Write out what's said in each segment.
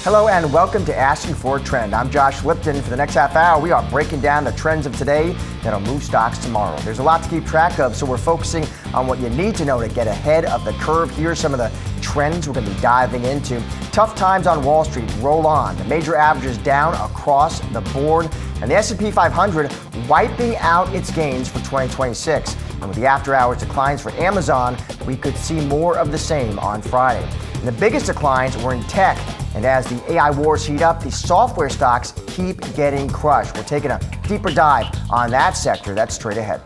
Hello and welcome to Asking for a Trend. I'm Josh Lipton. For the next half hour, we are breaking down the trends of today that'll move stocks tomorrow. There's a lot to keep track of, so we're focusing on what you need to know to get ahead of the curve. Here's some of the trends we're going to be diving into. Tough times on Wall Street roll on. The major averages down across the board, and the S&P 500 wiping out its gains for 2026. And with the after-hours declines for Amazon, we could see more of the same on Friday. And the biggest declines were in tech. And as the AI wars heat up, the software stocks keep getting crushed. We're taking a deeper dive on that sector. That's straight ahead.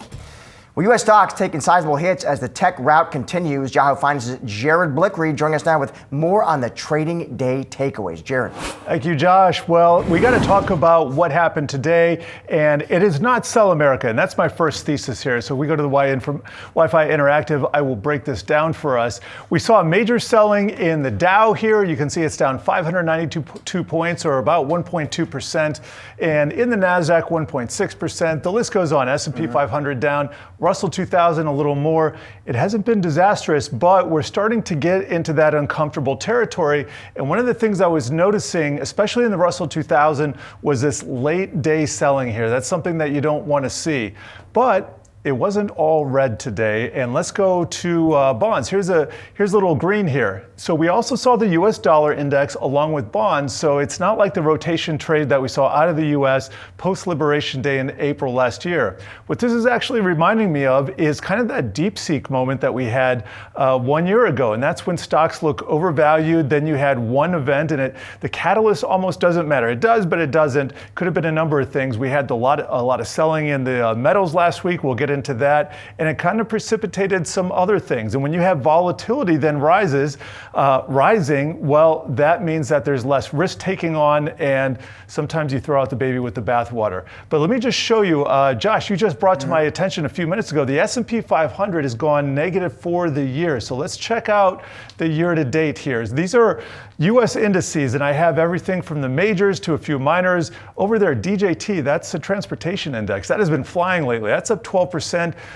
Well, U.S. stocks taking sizable hits as the tech rout continues. Yahoo Finance's Jared Blickery joining us now with more on the trading day takeaways. Jared. Thank you, Josh. Well, we got to talk about what happened today, and it is not sell America, and that's my first thesis here. So we go to the Wi-Fi Interactive. I will break this down for us. We saw major selling in the Dow here. You can see it's down 592 points, or about 1.2%, and in the Nasdaq, 1.6%. The list goes on. S&P 500 down. Russell 2000 a little more. It hasn't been disastrous, but we're starting to get into that uncomfortable territory. And one of the things I was noticing, especially in the Russell 2000, was this late day selling here. That's something that you don't want to see. But it wasn't all red today, and let's go to bonds. Here's a little green here. So we also saw the U.S. dollar index along with bonds, so it's not like the rotation trade that we saw out of the U.S. post-Liberation Day in April last year. What this is actually reminding me of is kind of that DeepSeek moment that we had 1 year ago, and that's when stocks look overvalued. Then you had one event, and the catalyst almost doesn't matter. It does, but it doesn't. Could have been a number of things. We had a lot of selling in the metals last week. We'll get into that, and it kind of precipitated some other things. And when you have volatility then rising, well, that means that there's less risk taking on, and sometimes you throw out the baby with the bathwater. But let me just show you, Josh, you just brought to my attention a few minutes ago, the S&P 500 has gone negative for the year. So let's check out the year to date here. These are U.S. indices, and I have everything from the majors to a few minors. Over there, DJT, that's the transportation index. That has been flying lately. That's up 12%.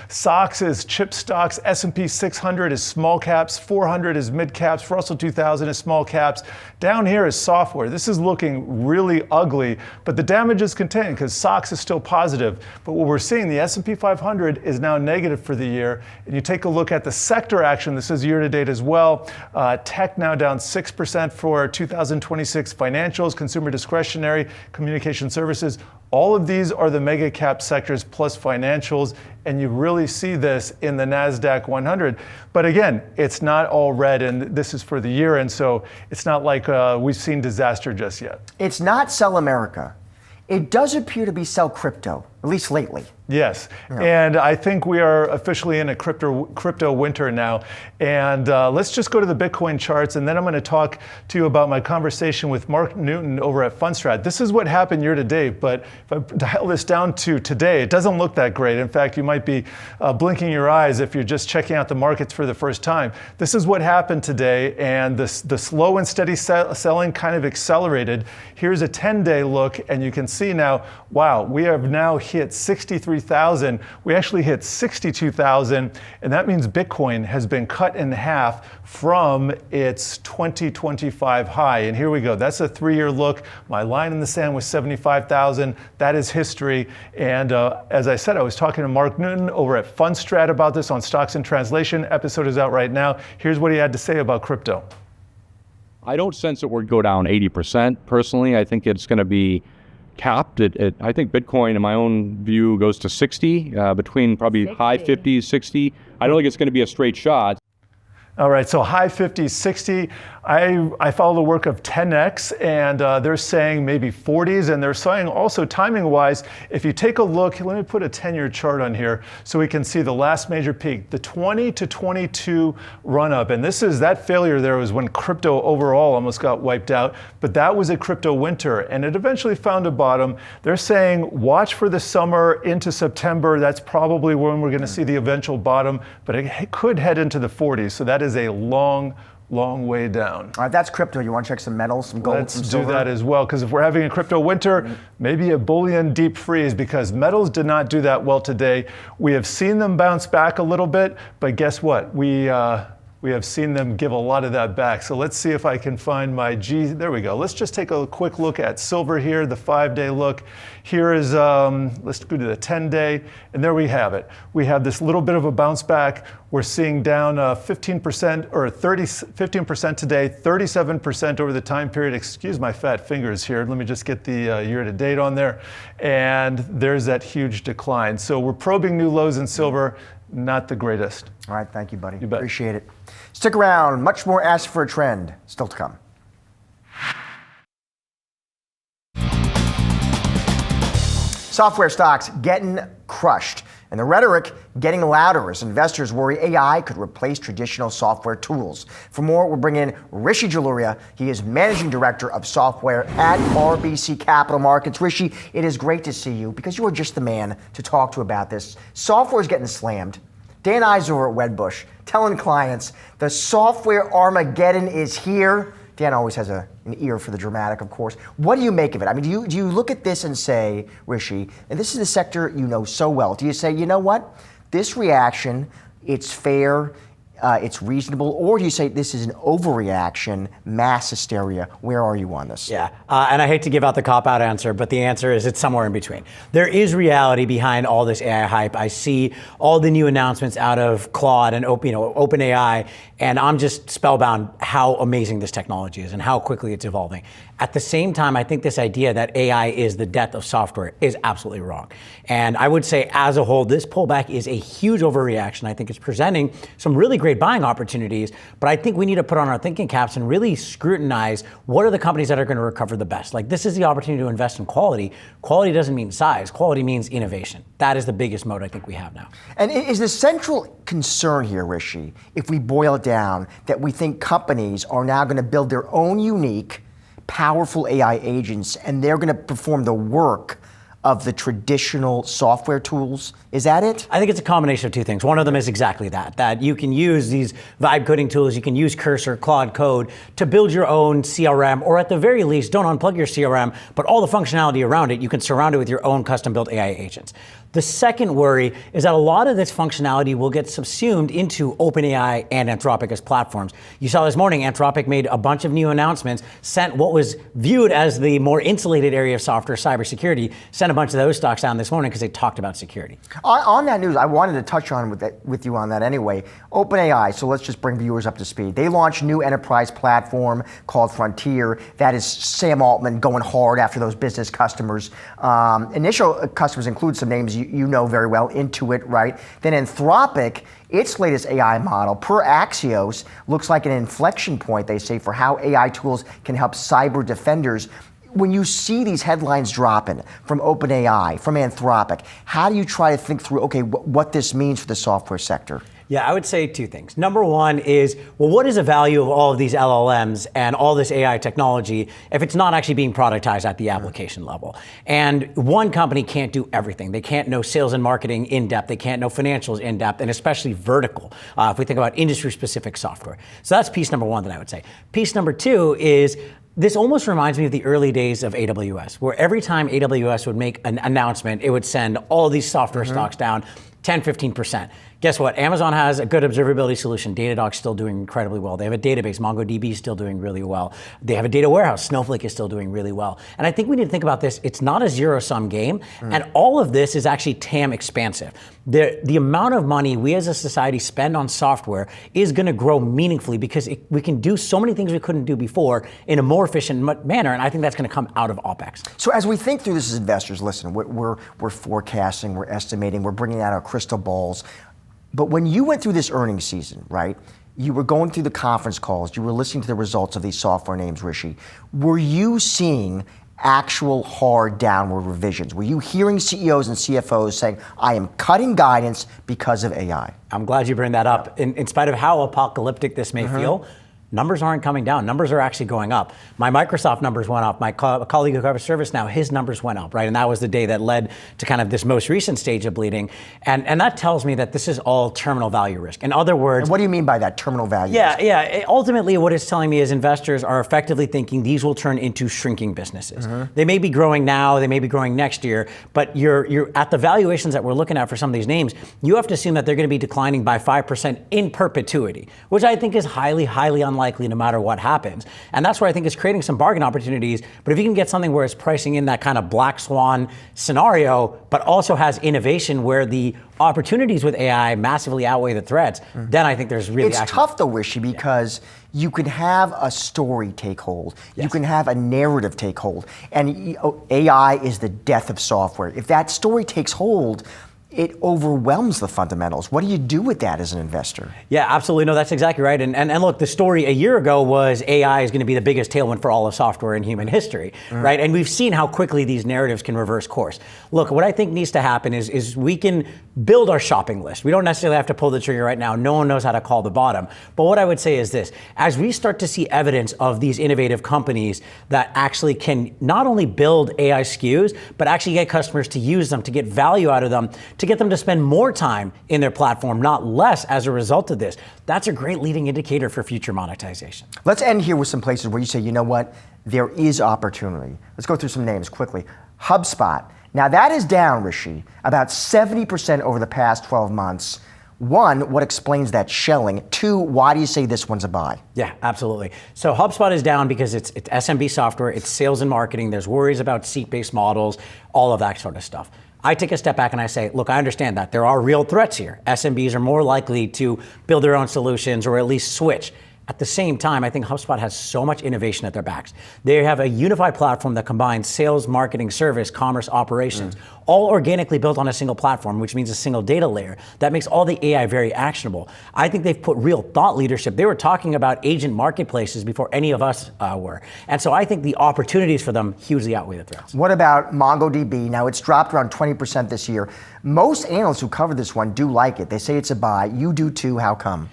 SOX is chip stocks. S&P 600 is small caps. 400 is mid caps. Russell 2000 is small caps. Down here is software. This is looking really ugly, but the damage is contained because SOX is still positive. But what we're seeing, the S&P 500 is now negative for the year. And you take a look at the sector action. This is year to date as well. Tech now down 6% for 2026. Financials, consumer discretionary, communication services. All of these are the mega cap sectors plus financials, and you really see this in the NASDAQ 100. But again, it's not all red, and this is for the year, and so it's not like we've seen disaster just yet. It's not sell America. It does appear to be sell crypto, at least lately. Yes, and I think we are officially in a crypto winter now. And let's just go to the Bitcoin charts, and then I'm going to talk to you about my conversation with Mark Newton over at Fundstrat. This is what happened year to date, but if I dial this down to today, it doesn't look that great. In fact, you might be blinking your eyes if you're just checking out the markets for the first time. This is what happened today, and the slow and steady selling kind of accelerated. Here's a 10-day look, and you can see now, wow, we have now hit 63,000. We actually hit 62,000, and that means Bitcoin has been cut in half from its 2025 high. And here we go. That's a 3-year look. My line in the sand was 75,000. That is history. And as I said, I was talking to Mark Newton over at Fundstrat about this on Stocks in Translation. Episode is out right now. Here's what he had to say about crypto. I don't sense it would go down 80%. Personally, I think it's going to be capped. I think Bitcoin, in my own view, goes to 60, between probably 60. High 50s, 60. I don't think it's going to be a straight shot. All right, so high 50s, 60. I follow the work of 10X, and they're saying maybe 40s, and they're saying also timing-wise, if you take a look, let me put a 10-year chart on here so we can see the last major peak, the 20 to 22 run-up. And that failure there was when crypto overall almost got wiped out, but that was a crypto winter, and it eventually found a bottom. They're saying watch for the summer into September. That's probably when we're going to see the eventual bottom, but it could head into the 40s, so that is a long way down. All right, that's crypto. You want to check some metals, some gold, some silver? Let's do that as well, because if we're having a crypto winter, maybe a bullion deep freeze, because metals did not do that well today. We have seen them bounce back a little bit, but guess what? We we have seen them give a lot of that back. So let's see if I can find my G. There we go. Let's just take a quick look at silver here, the 5-day look. Here is, let's go to the 10-day, and there we have it. We have this little bit of a bounce back. We're seeing down 15% or 15% today, 37% over the time period. Excuse my fat fingers here. Let me just get the year-to-date on there. And there's that huge decline. So we're probing new lows in silver. Not the greatest. All right, thank you, buddy. You bet. Appreciate it. Stick around. Much more Ask for a Trend still to come. Software stocks getting crushed, and the rhetoric getting louder as investors worry AI could replace traditional software tools. For more, we're bringing in Rishi Jaluria. He is Managing Director of Software at RBC Capital Markets. Rishi, it is great to see you because you are just the man to talk to about this. Software is getting slammed. Dan Ives over at Wedbush telling clients the software Armageddon is here. Dan always has an ear for the dramatic, of course. What do you make of it? I mean, do you look at this and say, Rishi, and this is the sector you know so well, do you say, you know what? This reaction, it's fair, it's reasonable, or do you say this is an overreaction, mass hysteria? Where are you on this? Yeah, and I hate to give out the cop-out answer, but the answer is it's somewhere in between. There is reality behind all this AI hype. I see all the new announcements out of Claude and OpenAI, and I'm just spellbound how amazing this technology is and how quickly it's evolving. At the same time, I think this idea that AI is the death of software is absolutely wrong. And I would say as a whole, this pullback is a huge overreaction. I think it's presenting some really great buying opportunities, but I think we need to put on our thinking caps and really scrutinize what are the companies that are going to recover the best. Like, this is the opportunity to invest in quality. Quality doesn't mean size. Quality means innovation. That is the biggest mode I think we have now. And is the central concern here, Rishi, if we boil it down, that we think companies are now going to build their own unique, powerful AI agents, and they're going to perform the work of the traditional software tools? Is that it? I think it's a combination of two things. One of them is exactly that you can use these vibe coding tools, you can use Cursor, Claude Code to build your own CRM, or at the very least, don't unplug your CRM, but all the functionality around it, you can surround it with your own custom-built AI agents. The second worry is that a lot of this functionality will get subsumed into OpenAI and Anthropic as platforms. You saw this morning, Anthropic made a bunch of new announcements, sent what was viewed as the more insulated area of software, cybersecurity, sent a bunch of those stocks down this morning because they talked about security. On that news, I wanted to touch on with you on that anyway. OpenAI, so let's just bring viewers up to speed. They launched a new enterprise platform called Frontier. That is Sam Altman going hard after those business customers. Initial customers include some names you know very well, Intuit, right? Then Anthropic, its latest AI model, per Axios, looks like an inflection point, they say, for how AI tools can help cyber defenders. When you see these headlines dropping from OpenAI, from Anthropic, how do you try to think through, okay, what this means for the software sector? Yeah, I would say two things. Number one is, well, what is the value of all of these LLMs and all this AI technology if it's not actually being productized at the application level? And one company can't do everything. They can't know sales and marketing in depth. They can't know financials in depth, and especially vertical, if we think about industry-specific software. So that's piece number one that I would say. Piece number two is, this almost reminds me of the early days of AWS, where every time AWS would make an announcement, it would send all these software stocks down 10, 15%. Guess what? Amazon has a good observability solution. Datadog's still doing incredibly well. They have a database. MongoDB is still doing really well. They have a data warehouse. Snowflake is still doing really well. And I think we need to think about this. It's not a zero-sum game. And all of this is actually TAM expansive. The amount of money we as a society spend on software is going to grow meaningfully because we can do so many things we couldn't do before in a more efficient manner. And I think that's going to come out of OpEx. So as we think through this as investors, listen, we're forecasting, we're estimating, we're bringing out our crystal balls. But when you went through this earnings season, right, you were going through the conference calls, you were listening to the results of these software names, Rishi. Were you seeing actual hard downward revisions? Were you hearing CEOs and CFOs saying, I am cutting guidance because of AI? I'm glad you bring that up. In spite of how apocalyptic this may feel, numbers aren't coming down. Numbers are actually going up. My Microsoft numbers went up. My colleague who covers ServiceNow, his numbers went up, right? And that was the day that led to kind of this most recent stage of bleeding. And that tells me that this is all terminal value risk. In other words— And what do you mean by that, terminal value risk? Yeah. Ultimately, what it's telling me is investors are effectively thinking these will turn into shrinking businesses. They may be growing now, they may be growing next year, but you're at the valuations that we're looking at for some of these names, you have to assume that they're going to be declining by 5% in perpetuity, which I think is highly, highly unlikely no matter what happens. And that's where I think it's creating some bargain opportunities. But if you can get something where it's pricing in that kind of black swan scenario, but also has innovation where the opportunities with AI massively outweigh the threats, then I think there's really— It's tough though, Rishi, because you can have a story take hold. You can have a narrative take hold. And AI is the death of software. If that story takes hold, it overwhelms the fundamentals. What do you do with that as an investor? Yeah, absolutely. No, that's exactly right. And look, the story a year ago was AI is going to be the biggest tailwind for all of software in human history, right? And we've seen how quickly these narratives can reverse course. Look, what I think needs to happen is we can build our shopping list. We don't necessarily have to pull the trigger right now. No one knows how to call the bottom. But what I would say is this: as we start to see evidence of these innovative companies that actually can not only build AI SKUs, but actually get customers to use them, to get value out of them, to get them to spend more time in their platform, not less, as a result of this, that's a great leading indicator for future monetization. Let's end here with some places where you say, you know what, there is opportunity. Let's go through some names quickly. HubSpot. Now that is down, Rishi, about 70% over the past 12 months. One, what explains that shelling? Two, why do you say this one's a buy? Yeah, absolutely. So HubSpot is down because it's SMB software, it's sales and marketing, there's worries about seat-based models, all of that sort of stuff. I take a step back and I say, look, I understand that there are real threats here. SMBs are more likely to build their own solutions or at least switch. At the same time, I think HubSpot has so much innovation at their backs. They have a unified platform that combines sales, marketing, service, commerce, operations, all organically built on a single platform, which means a single data layer that makes all the AI very actionable. I think they've put real thought leadership. They were talking about agent marketplaces before any of us were. And so I think the opportunities for them hugely outweigh the threats. What about MongoDB? Now it's dropped around 20% this year. Most analysts who cover this one do like it. They say it's a buy. You do too. How come?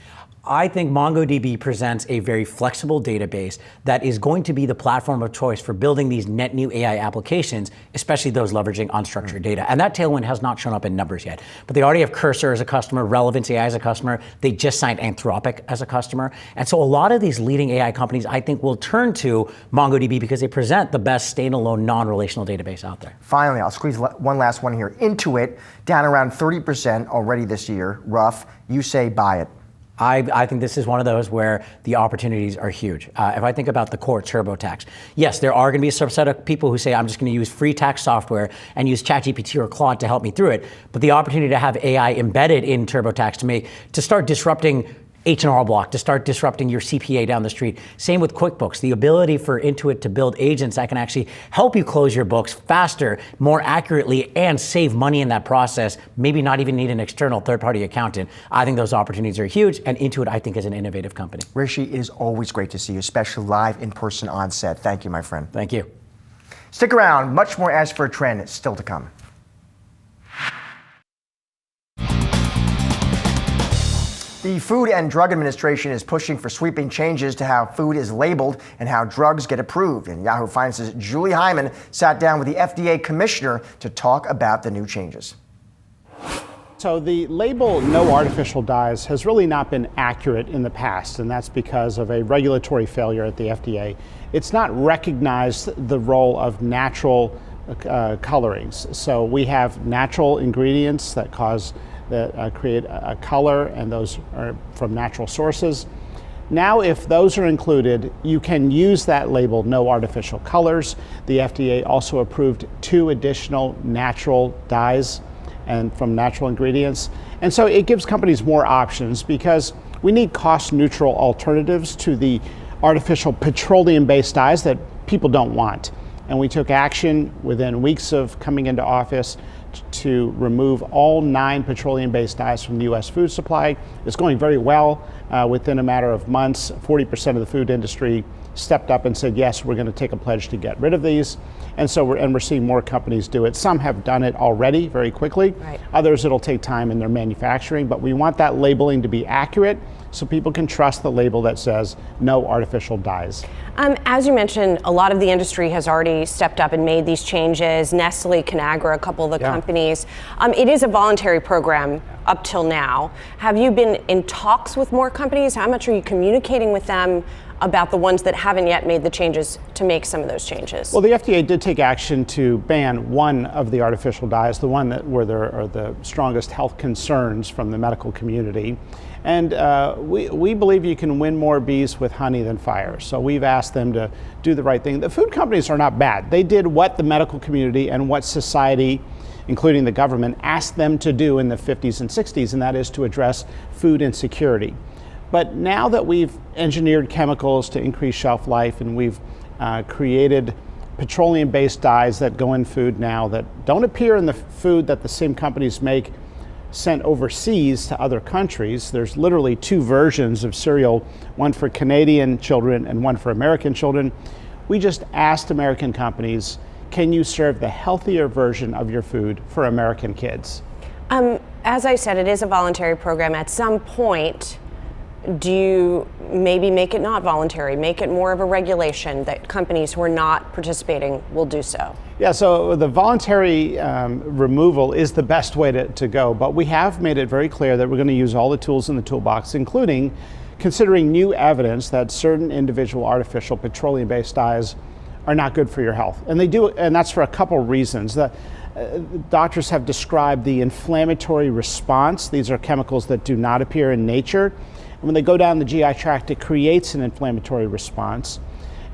I think MongoDB presents a very flexible database that is going to be the platform of choice for building these net new AI applications, especially those leveraging unstructured data. And that tailwind has not shown up in numbers yet. But they already have Cursor as a customer, Relevance AI as a customer. They just signed Anthropic as a customer. And so a lot of these leading AI companies, I think, will turn to MongoDB because they present the best standalone non-relational database out there. Finally, I'll squeeze one last one here. Intuit, down around 30% already this year, rough. You say buy it. I think this is one of those where the opportunities are huge. If I think about the core TurboTax, yes, there are going to be a subset of people who say, I'm just going to use free tax software and use ChatGPT or Claude to help me through it. But the opportunity to have AI embedded in TurboTax to start disrupting H&R Block, to start disrupting your CPA down the street. Same with QuickBooks, the ability for Intuit to build agents that can actually help you close your books faster, more accurately, and save money in that process, maybe not even need an external third-party accountant. I think those opportunities are huge, and Intuit, I think, is an innovative company. Rishi, it is always great to see you, especially live in person on set. Thank you, my friend. Thank you. Stick around, much more As for a Trend still to come. The Food and Drug Administration is pushing for sweeping changes to how food is labeled and how drugs get approved. And Yahoo Finance's Julie Hyman sat down with the FDA Commissioner to talk about the new changes. So the label "no artificial dyes" has really not been accurate in the past, and that's because of a regulatory failure at the FDA. It's not recognized the role of natural colorings. So we have natural ingredients that create a color, and those are from natural sources. Now, if those are included, you can use that label "no artificial colors." The FDA also approved 2 additional natural dyes and from natural ingredients. And so it gives companies more options because we need cost-neutral alternatives to the artificial petroleum-based dyes that people don't want. And we took action within weeks of coming into office to remove all 9 petroleum-based dyes from the U.S. food supply. It's going very well. Within a matter of months, 40% of the food industry stepped up and said, yes, we're going to take a pledge to get rid of these. And so we're seeing more companies do it. Some have done it already very quickly. Right. Others, it'll take time in their manufacturing, but we want that labeling to be accurate so people can trust the label that says no artificial dyes. As you mentioned, a lot of the industry has already stepped up and made these changes. Nestle, Conagra, a couple of the companies. It is a voluntary program up till now. Have you been in talks with more companies? How much are you communicating with them about the ones that haven't yet made the changes to make some of those changes? Well, the FDA did take action to ban one of the artificial dyes, the one where there are the strongest health concerns from the medical community. And we believe you can win more bees with honey than fire. So we've asked them to do the right thing. The food companies are not bad. They did what the medical community and what society, including the government, asked them to do in the 50s and 60s, and that is to address food insecurity. But now that we've engineered chemicals to increase shelf life and we've created petroleum-based dyes that go in food now that don't appear in the food that the same companies make sent overseas to other countries. There's literally two versions of cereal, one for Canadian children and one for American children. We just asked American companies, can you serve the healthier version of your food for American kids? As I said, it is a voluntary program. At some point, do you maybe make it not voluntary, make it more of a regulation that companies who are not participating will do so? Yeah, so the voluntary removal is the best way to go, but we have made it very clear that we're going to use all the tools in the toolbox, including considering new evidence that certain individual artificial petroleum-based dyes are not good for your health. And they do, and that's for a couple reasons. Doctors have described the inflammatory response. These are chemicals that do not appear in nature. And when they go down the GI tract, it creates an inflammatory response.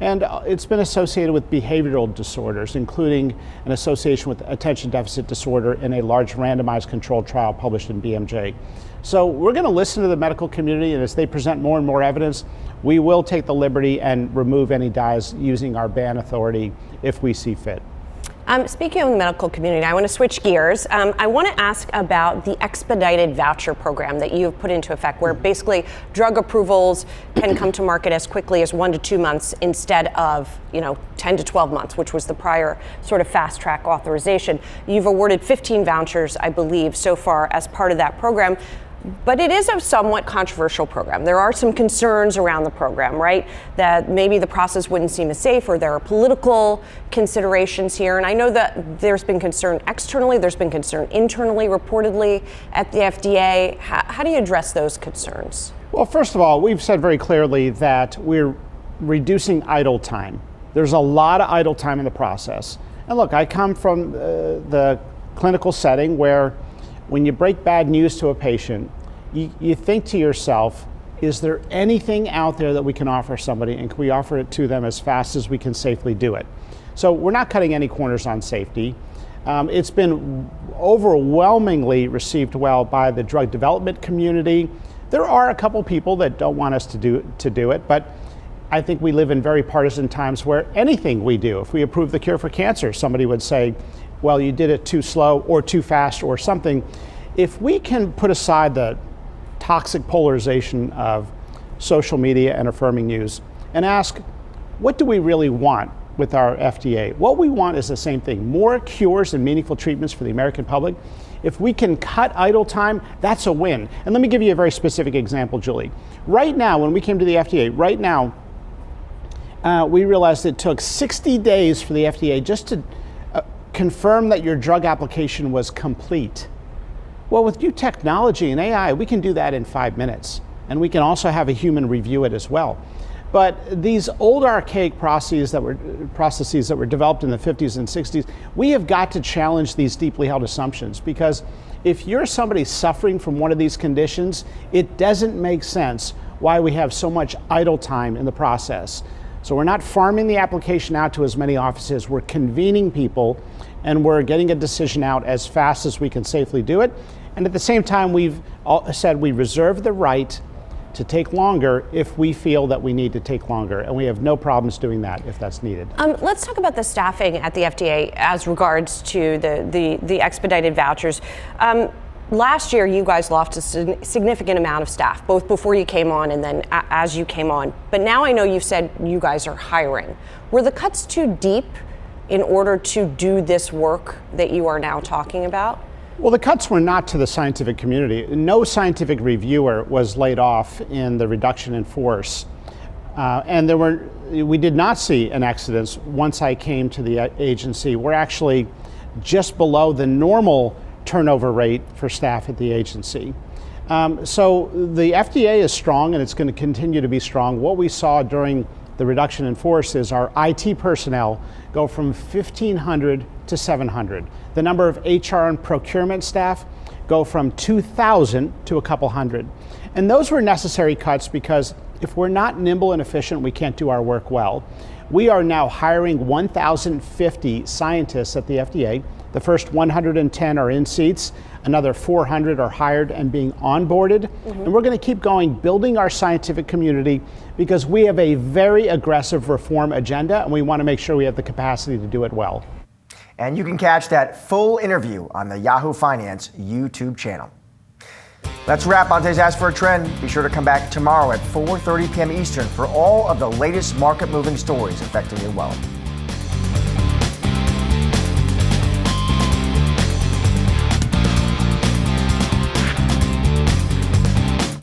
And it's been associated with behavioral disorders, including an association with attention deficit disorder in a large randomized controlled trial published in BMJ. So we're going to listen to the medical community, and as they present more and more evidence, we will take the liberty and remove any dyes using our ban authority if we see fit. Speaking of the medical community, I want to switch gears. I want to ask about the expedited voucher program that you have put into effect, where basically drug approvals can come to market as quickly as 1 to 2 months instead of 10 to 12 months, which was the prior sort of fast track authorization. You've awarded 15 vouchers, I believe, so far as part of that program. But it is a somewhat controversial program. There are some concerns around the program, right? That maybe the process wouldn't seem as safe, or there are political considerations here. And I know that there's been concern externally, there's been concern internally, reportedly, at the FDA. How do you address those concerns? Well, first of all, we've said very clearly that we're reducing idle time. There's a lot of idle time in the process. And look, I come from the clinical setting where when you break bad news to a patient, you think to yourself, is there anything out there that we can offer somebody, and can we offer it to them as fast as we can safely do it? So we're not cutting any corners on safety. It's been overwhelmingly received well by the drug development community. There are a couple people that don't want us to do it, but I think we live in very partisan times where anything we do, if we approve the cure for cancer, somebody would say, well, you did it too slow or too fast or something. If we can put aside the toxic polarization of social media and affirming news and ask, what do we really want with our FDA? What we want is the same thing, more cures and meaningful treatments for the American public. If we can cut idle time, that's a win. And let me give you a very specific example, Julie. Right now, when we came to the FDA, we realized it took 60 days for the FDA just to confirm that your drug application was complete. Well, with new technology and AI, we can do that in 5 minutes. And we can also have a human review it as well. But these old archaic processes that were developed in the 50s and 60s, we have got to challenge these deeply held assumptions, because if you're somebody suffering from one of these conditions, it doesn't make sense why we have so much idle time in the process. So we're not farming the application out to as many offices, we're convening people, and we're getting a decision out as fast as we can safely do it. And at the same time, we've said we reserve the right to take longer if we feel that we need to take longer, and we have no problems doing that if that's needed. Let's talk about the staffing at the FDA as regards to the expedited vouchers. last year, you guys lost a significant amount of staff, both before you came on and then as you came on. But now I know you've said you guys are hiring. Were the cuts too deep in order to do this work that you are now talking about? Well, the cuts were not to the scientific community. No scientific reviewer was laid off in the reduction in force. And we did not see an exodus once I came to the agency. We're actually just below the normal turnover rate for staff at the agency. So the FDA is strong and it's going to continue to be strong. What we saw during the reduction in force is our IT personnel go from 1,500 to 700. The number of HR and procurement staff go from 2,000 to a couple hundred. And those were necessary cuts because if we're not nimble and efficient, we can't do our work well. We are now hiring 1,050 scientists at the FDA. The first 110 are in seats. Another 400 are hired and being onboarded. And we're going to keep going, building our scientific community because we have a very aggressive reform agenda and we want to make sure we have the capacity to do it well. And you can catch that full interview on the Yahoo Finance YouTube channel. That's a wrap on today's Ask for a Trend. Be sure to come back tomorrow at 4:30 p.m. Eastern for all of the latest market-moving stories affecting your wealth.